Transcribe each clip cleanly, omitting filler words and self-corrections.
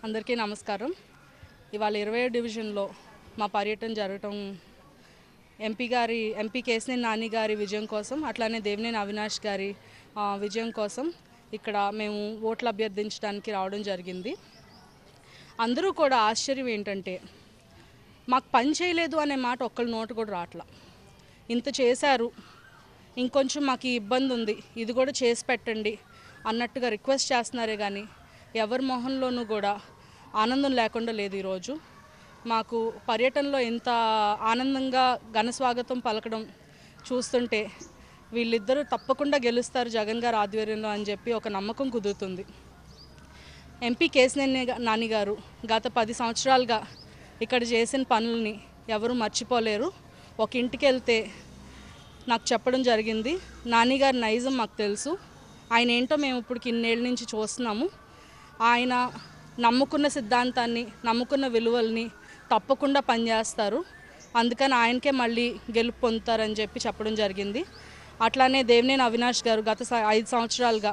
అందరికీ నమస్కారం. ఇవాళ 27 డివిజన్లో మా పర్యటన జరగటం ఎంపీ కేశినేని నాని గారి విజయం కోసం, అట్లానే దేవినేని అవినాష్ గారి విజయం కోసం ఇక్కడ మేము ఓట్లు అభ్యర్థించడానికి రావడం జరిగింది. అందరూ కూడా ఆశ్చర్యం ఏంటంటే మాకు పని చేయలేదు అనే మాట ఒక్కళ్ళ నోట కూడా రావట్లా. ఇంత చేశారు, ఇంకొంచెం మాకు ఇబ్బంది ఉంది, ఇది కూడా చేసి పెట్టండి అన్నట్టుగా రిక్వెస్ట్ చేస్తున్నారే కానీ ఎవరి మొహంలోనూ కూడా ఆనందం లేకుండా లేదు. ఈరోజు మాకు పర్యటనలో ఎంత ఆనందంగా ఘన స్వాగతం పలకడం చూస్తుంటే వీళ్ళిద్దరూ తప్పకుండా గెలుస్తారు జగన్ గారి ఆధ్వర్యంలో అని చెప్పి ఒక నమ్మకం కుదురుతుంది. ఎంపీ కేశినేని నాని గారు గత 10 సంవత్సరాలుగా ఇక్కడ చేసిన పనులని ఎవరు మర్చిపోలేరు. ఒక ఇంటికి వెళ్తే నాకు చెప్పడం జరిగింది, నాని గారి నైజం మాకు తెలుసు, ఆయన ఏంటో మేము ఇప్పుడు ఇన్నేళ్ళ నుంచి చూస్తున్నాము, ఆయన నమ్ముకున్న సిద్ధాంతాన్ని నమ్ముకున్న విలువల్ని తప్పకుండా పనిచేస్తారు, అందుకని ఆయనకే మళ్ళీ గెలుపు పొందుతారని చెప్పి చెప్పడం జరిగింది. అట్లానే దేవినేని అవినాష్ గారు గత 5 సంవత్సరాలుగా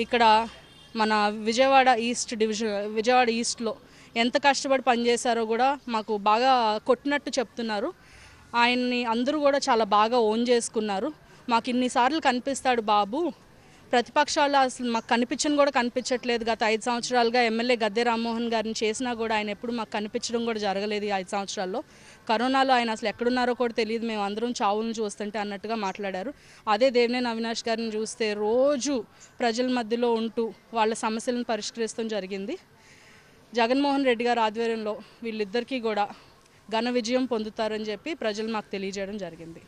ఇక్కడ మన విజయవాడ ఈస్ట్లో ఎంత కష్టపడి పనిచేశారో కూడా మాకు బాగా కొట్టినట్టు చెప్తున్నారు. ఆయన్ని అందరూ కూడా చాలా బాగా ఓన్ చేసుకున్నారు. మాకు ఇన్నిసార్లు కనిపిస్తాడు బాబు, ప్రతిపక్షాలు అసలు మాకు కనిపించట్లేదు. గత 5 సంవత్సరాలుగా ఎమ్మెల్యే గద్దె రామ్మోహన్ గారిని చేసినా కూడా ఆయన ఎప్పుడు మాకు కనిపించడం కూడా జరగలేదు. ఈ 5 సంవత్సరాల్లో కరోనాలో ఆయన అసలు ఎక్కడున్నారో కూడా తెలియదు, మేము అందరం చావులను చూస్తుంటే అన్నట్టుగా మాట్లాడారు. అదే దేవినేని అవినాష్ గారిని చూస్తే రోజు ప్రజల మధ్యలో ఉంటూ వాళ్ళ సమస్యలను పరిష్కరిస్తూ జరిగింది. జగన్మోహన్ రెడ్డి గారి ఆధ్వర్యంలో వీళ్ళిద్దరికీ కూడా ఘన విజయం పొందుతారని చెప్పి ప్రజలు మాకు తెలియజేయడం జరిగింది.